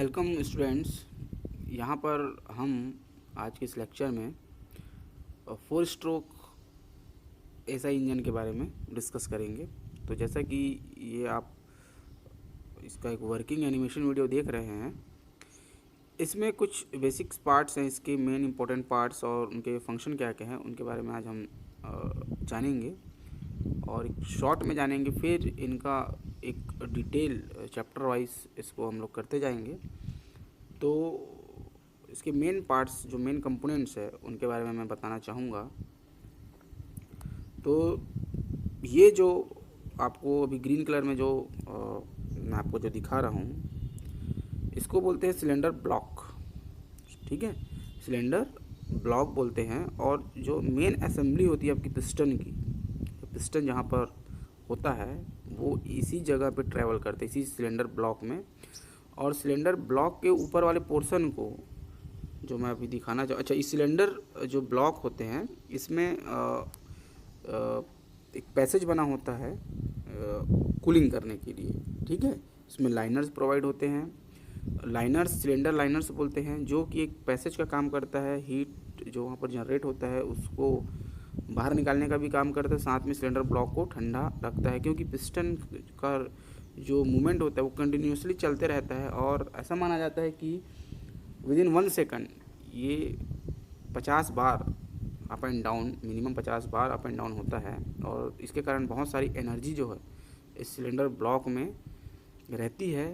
Welcome students. यहाँ पर हम आज के इस लेक्चर में 4 स्ट्रोक एसआई इंजन के बारे में डिस्कस करेंगे। तो जैसा कि ये आप इसका एक वर्किंग एनिमेशन वीडियो देख रहे हैं, इसमें कुछ बेसिक्स पार्ट्स हैं, इसके मेन इंपॉर्टेंट पार्ट्स और उनके फंक्शन क्या क्या हैं उनके बारे में आज हम जानेंगे और एक शॉर्ट में जानेंगे। फिर इनका एक डिटेल चैप्टर वाइज इसको हम लोग करते जाएंगे। तो इसके मेन पार्ट्स जो मेन कंपोनेंट्स है उनके बारे में मैं बताना चाहूँगा। तो ये जो आपको अभी ग्रीन कलर में जो मैं आपको जो दिखा रहा हूँ, इसको बोलते हैं सिलेंडर ब्लॉक। ठीक है, सिलेंडर ब्लॉक बोलते हैं। और जो मेन असेंबली होती है आपकी पिस्टन की, पिस्टन जहाँ पर होता है वो इसी जगह पे ट्रैवल करते हैं, इसी सिलेंडर ब्लॉक में। और सिलेंडर ब्लॉक के ऊपर वाले पोर्शन को जो मैं अभी दिखाना चाहूँ, अच्छा, इस सिलेंडर जो ब्लॉक होते हैं इसमें एक पैसेज बना होता है कूलिंग करने के लिए। ठीक है, इसमें लाइनर्स प्रोवाइड होते हैं। लाइनर्स सिलेंडर लाइनर्स बोलते हैं, जो कि एक पैसेज का काम करता है। हीट जो वहाँ पर जनरेट होता है उसको बाहर निकालने का भी काम करता है, साथ में सिलेंडर ब्लॉक को ठंडा रखता है, क्योंकि पिस्टन का जो मूवमेंट होता है वो कंटिन्यूसली चलते रहता है। और ऐसा माना जाता है कि विदिन 1 सेकंड ये 50 बार अप एंड डाउन, मिनिमम 50 बार अप एंड डाउन होता है। और इसके कारण बहुत सारी एनर्जी जो है इस सिलेंडर ब्लॉक में रहती है,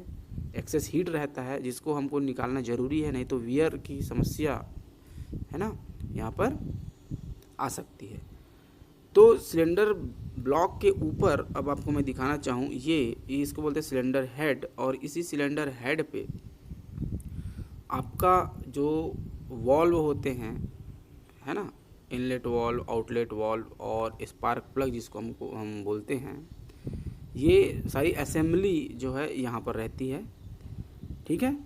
एक्सेस हीट रहता है, जिसको हमको निकालना ज़रूरी है, नहीं तो वियर की समस्या है ना यहाँ पर आ सकती है। तो सिलेंडर ब्लॉक के ऊपर अब आपको मैं दिखाना चाहूँ, ये इसको बोलते हैं सिलेंडर हेड। और इसी सिलेंडर हेड पे आपका जो वॉल्व होते हैं, है ना, इनलेट वॉल्व, आउटलेट वॉल्व और स्पार्क प्लग जिसको हम बोलते हैं, ये सारी असेंबली जो है यहाँ पर रहती है। ठीक है,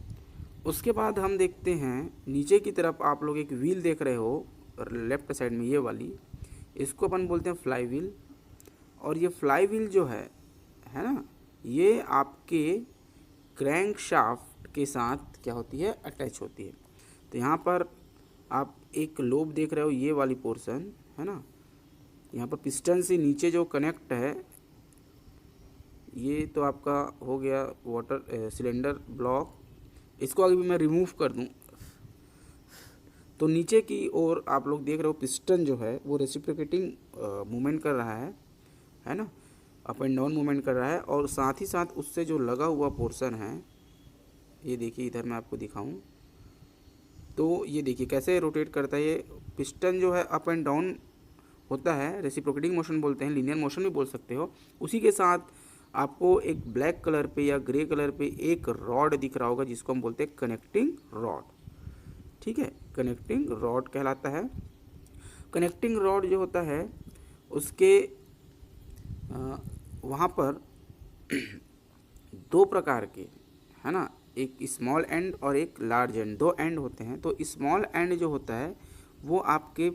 उसके बाद हम देखते हैं नीचे की तरफ आप लोग एक व्हील देख रहे हो लेफ्ट साइड में, ये वाली, इसको अपन बोलते हैं फ्लाई व्हील। और ये फ्लाई व्हील जो है ना, ये आपके क्रैंक शाफ्ट के साथ क्या होती है, अटैच होती है। तो यहाँ पर आप एक लोब देख रहे हो, ये वाली पोर्शन है ना, यहाँ पर पिस्टन से नीचे जो कनेक्ट है, ये तो आपका हो गया वाटर सिलेंडर ब्लॉक। इसको अभी मैं रिमूव कर दूँ तो नीचे की ओर आप लोग देख रहे हो पिस्टन जो है वो रेसिप्रोकेटिंग मूवमेंट कर रहा है ना, अप एंड डाउन मूवमेंट कर रहा है। और साथ ही साथ उससे जो लगा हुआ पोर्शन है, ये देखिए, इधर मैं आपको दिखाऊं तो ये देखिए कैसे रोटेट करता है। ये पिस्टन जो है अप एंड डाउन होता है, रेसिप्रोकेटिंग मोशन बोलते हैं, लीनियर मोशन भी बोल सकते हो। उसी के साथ आपको एक ब्लैक कलर पे या ग्रे कलर पे एक रॉड दिख रहा होगा, जिसको हम बोलते हैं कनेक्टिंग रॉड। ठीक है, कनेक्टिंग रॉड कहलाता है। कनेक्टिंग रॉड जो होता है उसके वहाँ पर 2 प्रकार के, है ना, एक स्मॉल एंड और एक लार्ज एंड, 2 एंड होते हैं। तो स्मॉल एंड जो होता है वो आपके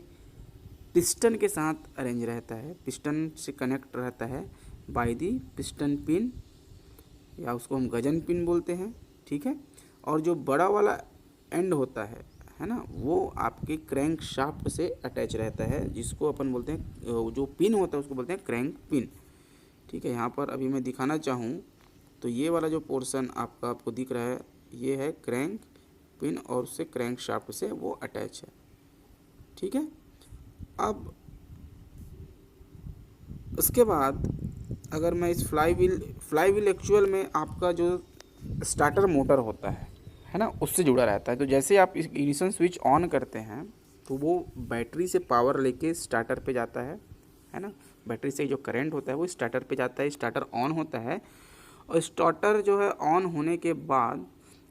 पिस्टन के साथ अरेंज रहता है, पिस्टन से कनेक्ट रहता है बाय दी पिस्टन पिन, या उसको हम गजन पिन बोलते हैं। ठीक है, और जो बड़ा वाला एंड होता है ना, वो आपके क्रैंक शाफ्ट से अटैच रहता है, जिसको अपन बोलते हैं, जो पिन होता है उसको बोलते हैं क्रैंक पिन। ठीक है, यहाँ पर अभी मैं दिखाना चाहूँ तो ये वाला जो पोर्शन आपको दिख रहा है, ये है क्रैंक पिन और उससे क्रैंक शाफ्ट से वो अटैच है। ठीक है, अब उसके बाद अगर मैं इस फ्लाई व्हील एक्चुअल में आपका जो स्टार्टर मोटर होता है ना, उससे जुड़ा रहता है। तो जैसे आप इस इग्निशन स्विच ऑन करते हैं तो वो बैटरी से पावर लेके स्टार्टर पे जाता है ना, बैटरी से जो करंट होता है वो स्टार्टर पे जाता है, स्टार्टर ऑन होता है। और स्टार्टर जो है ऑन होने के बाद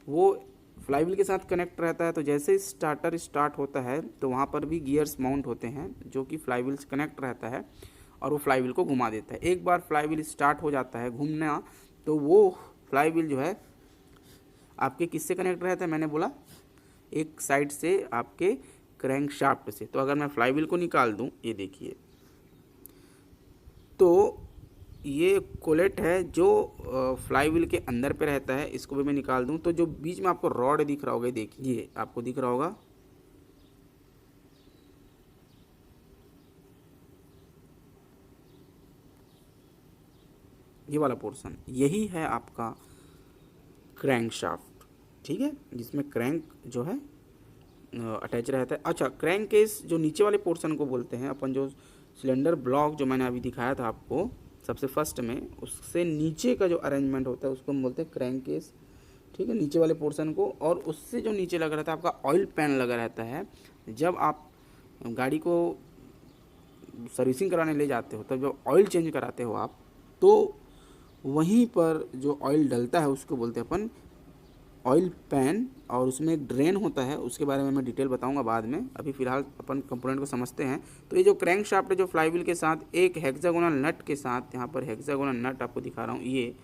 वो फ्लाईव्हील के साथ कनेक्ट रहता है। तो जैसे स्टार्टर स्टार्ट होता है तो वहाँ पर भी गियर्स माउंट होते हैं जो कि फ्लाईव्हील से कनेक्ट रहता है और वो फ्लाईव्हील को घुमा देता है। एक बार फ्लाईव्हील स्टार्ट हो जाता है घूमना, तो वो फ्लाईव्हील जो है आपके किससे कनेक्ट रहता है, मैंने बोला एक साइड से आपके क्रैंक शाफ्ट से। तो अगर मैं फ्लाईव्हील को निकाल दूं, ये देखिए, तो ये कोलेट है जो फ्लाई व्हील के अंदर पे रहता है, इसको भी मैं निकाल दूं तो जो बीच में आपको रॉड दिख रहा होगा, देखिए आपको दिख रहा होगा, ये वाला पोर्शन यही है आपका क्रैंक शाफ्ट, ठीक है, जिसमें क्रैंक जो है अटैच रहता है। अच्छा, क्रैंक केस जो नीचे वाले पोर्शन को बोलते हैं अपन, जो सिलेंडर ब्लॉक जो मैंने अभी दिखाया था आपको सबसे फर्स्ट में, उससे नीचे का जो अरेंजमेंट होता है उसको हम बोलते हैं क्रैंक केस, ठीक है, नीचे वाले पोर्शन को। और उससे जो नीचे लगा रहता है आपका ऑयल पैन लगा रहता है। जब आप गाड़ी को सर्विसिंग कराने ले जाते हो तब जब ऑयल चेंज कराते हो आप, तो वहीं पर जो ऑयल डलता है उसको बोलते हैं अपन ऑयल पैन, और उसमें एक ड्रेन होता है, उसके बारे में मैं डिटेल बताऊंगा बाद में। अभी फ़िलहाल अपन कंपोनेंट को समझते हैं। तो ये जो क्रैंक शाफ्ट है जो फ्लाईव्हील के साथ एक हेक्सागोनल नट के साथ, यहाँ पर हेक्सागोनल नट आपको दिखा रहा हूँ, ये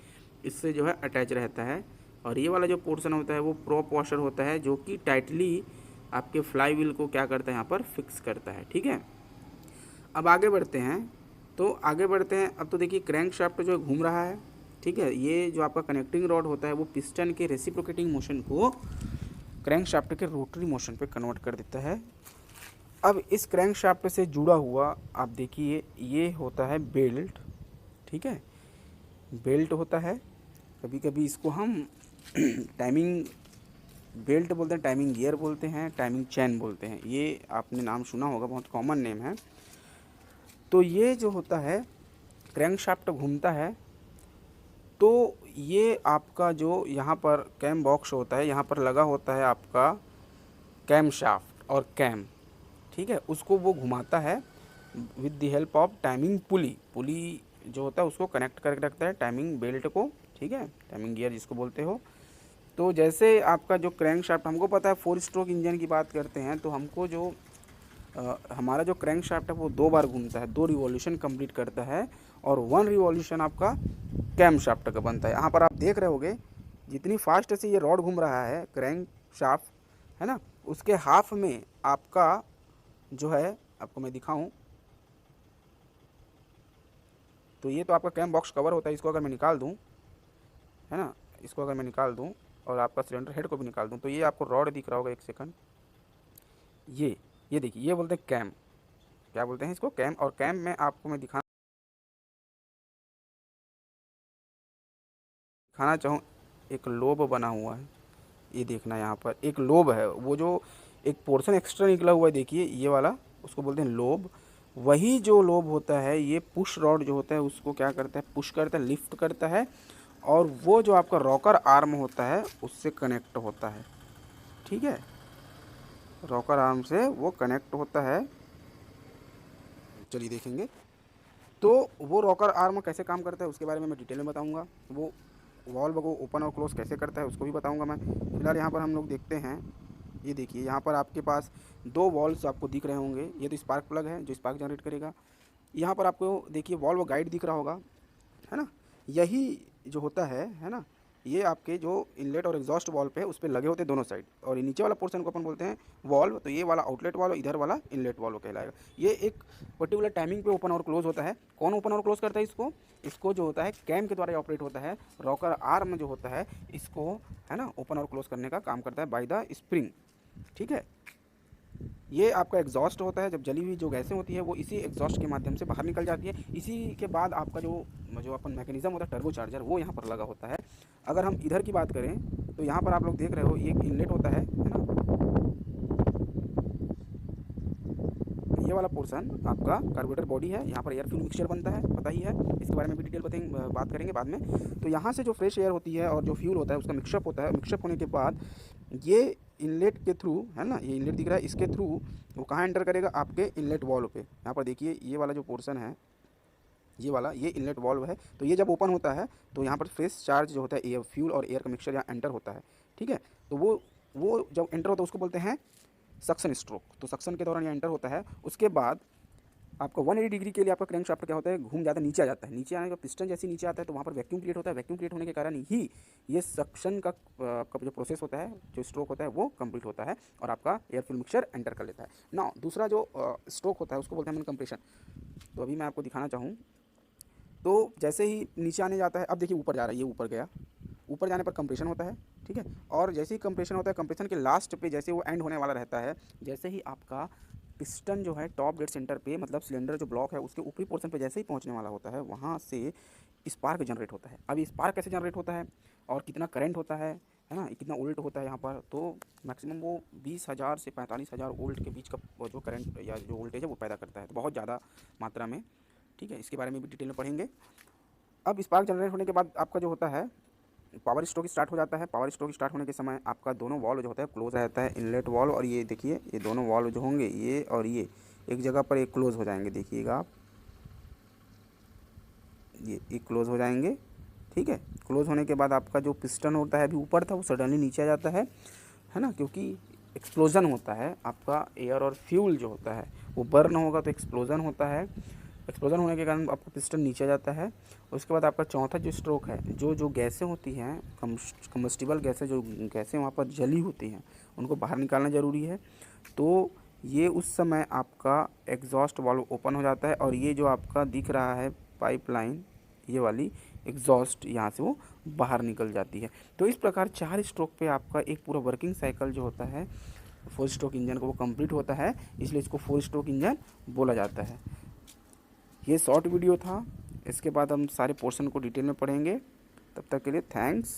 इससे जो है अटैच रहता है। और ये वाला जो पोर्शन होता है वो प्रोप वॉशर होता है, जो कि टाइटली आपके फ्लाईव्हील को क्या करता है, यहाँ पर फिक्स करता है, ठीक है। अब आगे बढ़ते हैं, अब तो देखिए क्रैंक शाफ्ट जो घूम रहा है, ठीक है। ये जो आपका कनेक्टिंग रॉड होता है वो पिस्टन के रेसिप्रोकेटिंग मोशन को क्रैंक शाफ्ट के रोटरी मोशन पे कन्वर्ट कर देता है। अब इस क्रैंक शाफ्ट से जुड़ा हुआ आप देखिए ये होता है बेल्ट, ठीक है, बेल्ट होता है। कभी कभी इसको हम टाइमिंग बेल्ट बोलते हैं, टाइमिंग गियर बोलते हैं, टाइमिंग चैन बोलते हैं, ये आपने नाम सुना होगा, बहुत कॉमन नेम है। तो ये जो होता है क्रैंक शाफ्ट घूमता है, तो ये आपका जो यहाँ पर कैम बॉक्स होता है, यहाँ पर लगा होता है आपका कैम शाफ्ट और कैम, ठीक है, उसको वो घुमाता है with the help of timing pulley जो होता है उसको कनेक्ट करके रखता है टाइमिंग बेल्ट को, ठीक है, टाइमिंग गियर जिसको बोलते हो। तो जैसे आपका जो क्रैंक शाफ्ट, हमको पता है 4 स्ट्रोक इंजन की बात करते हैं, तो हमको जो हमारा जो क्रैंक शाफ्ट है वो 2 बार घूमता है, 2 रिवॉल्यूशन कंप्लीट करता है, और 1 रिवॉल्यूशन आपका कैम शाफ्ट का बनता है। यहाँ पर आप देख रहे होगे जितनी फास्ट से ये रॉड घूम रहा है क्रैंक शाफ्ट, है ना, उसके हाफ में आपका जो है, आपको मैं दिखाऊं तो ये तो आपका कैम बॉक्स कवर होता है, इसको अगर मैं निकाल दूं, है ना, इसको अगर मैं निकाल दूं और आपका सिलेंडर हेड को भी निकाल दूं, तो ये आपको रॉड दिख रहा होगा, एक सेकंड, ये देखिए, ये बोलते हैं कैम, क्या बोलते हैं इसको, कैम। और कैम में आपको मैं दिखाना चाहूँ, एक लोब बना हुआ है, ये देखना, यहाँ पर एक लोब है, वो जो एक पोर्शन एक्स्ट्रा निकला हुआ है देखिए ये वाला, उसको बोलते हैं लोब। वही जो लोब होता है ये पुश रॉड जो होता है उसको क्या करता है, पुश करता है, लिफ्ट करता है, और वो जो आपका रॉकर आर्म होता है उससे कनेक्ट होता है, ठीक है, रॉकर आर्म से वो कनेक्ट होता है। चलिए देखेंगे तो वो रॉकर आर्म कैसे काम करता है उसके बारे में मैं डिटेल में बताऊंगा। वो वॉल्व को ओपन और क्लोज कैसे करता है उसको भी बताऊंगा मैं। फिलहाल यहाँ पर हम लोग देखते हैं, ये देखिए यहाँ पर आपके पास 2 वॉल्व्स आपको दिख रहे होंगे, ये तो स्पार्क प्लग है जो स्पार्क जनरेट करेगा। यहाँ पर आपको देखिए वॉल्व गाइड दिख रहा होगा, है ना, यही जो होता है ना, ये आपके जो इनलेट और एग्जॉस्ट वॉल्व पे है उस पर लगे होते हैं दोनों साइड, और ये नीचे वाला पोर्शन को अपन बोलते हैं वॉल्व, तो ये वाला आउटलेट वाल्व, इधर वाला इनलेट वॉल्व कहलाएगा। ये एक पर्टिकुलर टाइमिंग पे ओपन और क्लोज होता है। कौन ओपन और क्लोज करता है इसको जो होता है कैम के द्वारा ऑपरेट होता है। रॉकर आर्म जो होता है इसको, है ना, ओपन और क्लोज करने का काम करता है बाय द स्प्रिंग, ठीक है। ये आपका एग्जॉस्ट होता है, जब जली हुई जो गैसें होती है वो इसी एग्जॉस्ट के माध्यम से बाहर निकल जाती है। इसी के बाद आपका जो अपन मैकेनिज्म होता है टर्बो चार्जर, वो यहाँ पर लगा होता है। अगर हम इधर की बात करें तो यहाँ पर आप लोग देख रहे हो ये एक इनलेट होता है ना, ये वाला पोर्शन आपका कार्बोरेटर बॉडी है, यहाँ पर एयर फ्यूल मिक्सचर बनता है, पता ही है, इसके बारे में भी डिटेल बात करेंगे बाद में। तो यहाँ से जो फ्रेश एयर होती है और जो फ्यूल होता है उसका मिक्सअप होता है, मिक्सअप होने के बाद ये इनलेट के थ्रू, है ना, ये इनलेट दिख रहा है, इसके थ्रू वो कहाँ एंटर करेगा, आपके इनलेट वॉल्व पे। यहाँ पर देखिए ये वाला जो पोर्शन है, ये इनलेट वॉल्व है। तो ये जब ओपन होता है तो यहाँ पर फ्रेश चार्ज जो होता है एयर फ्यूल और एयर का मिक्सचर यहाँ एंटर होता है, ठीक है। तो वो जब एंटर होता है उसको बोलते हैं सक्शन स्ट्रोक। तो सक्शन के दौरान ये एंटर होता है। उसके बाद आपका 180 डिग्री के लिए आपका क्रैंक शाफ्ट क्या होता है, घूम जाता है, नीचे आ जाता है। नीचे आने का पिस्टन जैसे नीचे आता है तो वहाँ पर वैक्यूम क्रिएट होता है। वैक्यूम क्रिएट होने के कारण ही ये सक्शन का जो प्रोसेस होता है, जो स्ट्रोक होता है वो कंप्लीट होता है और आपका एयर फ्यूल मिक्सचर एंटर कर लेता है। नाउ दूसरा जो स्ट्रोक होता है उसको बोलते हैं कंप्रेशन। तो अभी मैं आपको दिखाना चाहूँ तो जैसे ही नीचे आने जाता है, अब देखिए ऊपर जा रहा है, ये ऊपर गया, ऊपर जाने पर कंप्रेशन होता है, ठीक है। और जैसे ही कंप्रेशन होता है, कंप्रेशन के लास्ट पे जैसे वो एंड होने वाला रहता है, जैसे ही आपका पिस्टन जो है टॉप डेड सेंटर पे, मतलब सिलेंडर जो ब्लॉक है उसके ऊपरी पोर्शन पे जैसे ही पहुंचने वाला होता है, वहाँ से स्पार्क जनरेट होता है। अब ये स्पार्क कैसे जनरेट होता है और कितना करंट होता है ना, कितना वोल्ट होता है यहाँ पर, तो मैक्सिमम वो 20,000 से 45,000 वोल्ट के बीच का वो जो करंट या जो वोल्टेज है वो पैदा करता है, तो बहुत ज़्यादा मात्रा में, ठीक है। इसके बारे में भी डिटेल में पढ़ेंगे। अब स्पार्क जनरेट होने के बाद आपका जो होता है पावर स्ट्रोक स्टार्ट हो जाता है। पावर स्ट्रोक स्टार्ट होने के समय आपका दोनों वॉल्व जो होता है क्लोज रहता है, इनलेट वॉल्व और ये देखिए ये दोनों वॉल्व जो होंगे ये और ये एक जगह पर एक क्लोज हो जाएंगे, देखिएगा आप, ये क्लोज हो जाएंगे, ठीक है। क्लोज होने के बाद आपका जो पिस्टन होता है अभी ऊपर था वो सडनली नीचे आ जाता है ना, क्योंकि एक्सप्लोजन होता है आपका, एयर और फ्यूल जो होता है वो बर्न होगा तो एक्सप्लोजन होता है। एक्सप्लोजन होने के कारण आपका पिस्टन नीचे आ जाता है। उसके बाद आपका चौथा जो स्ट्रोक है, जो गैसें होती हैं, कम्बस्टिबल गैसें, जो गैसें वहाँ पर जली होती हैं उनको बाहर निकालना ज़रूरी है। तो ये उस समय आपका एग्जॉस्ट वाल्व ओपन हो जाता है और ये जो आपका दिख रहा है पाइपलाइन, ये वाली एग्जॉस्ट यहाँ से वो बाहर निकल जाती है। तो इस प्रकार 4 स्ट्रोक पे आपका एक पूरा वर्किंग साइकिल जो होता है 4 स्ट्रोक इंजन को वो कंप्लीट होता है, इसलिए इसको 4 स्ट्रोक इंजन बोला जाता है। ये शॉर्ट वीडियो था, इसके बाद हम सारे पोर्शन को डिटेल में पढ़ेंगे। तब तक के लिए थैंक्स।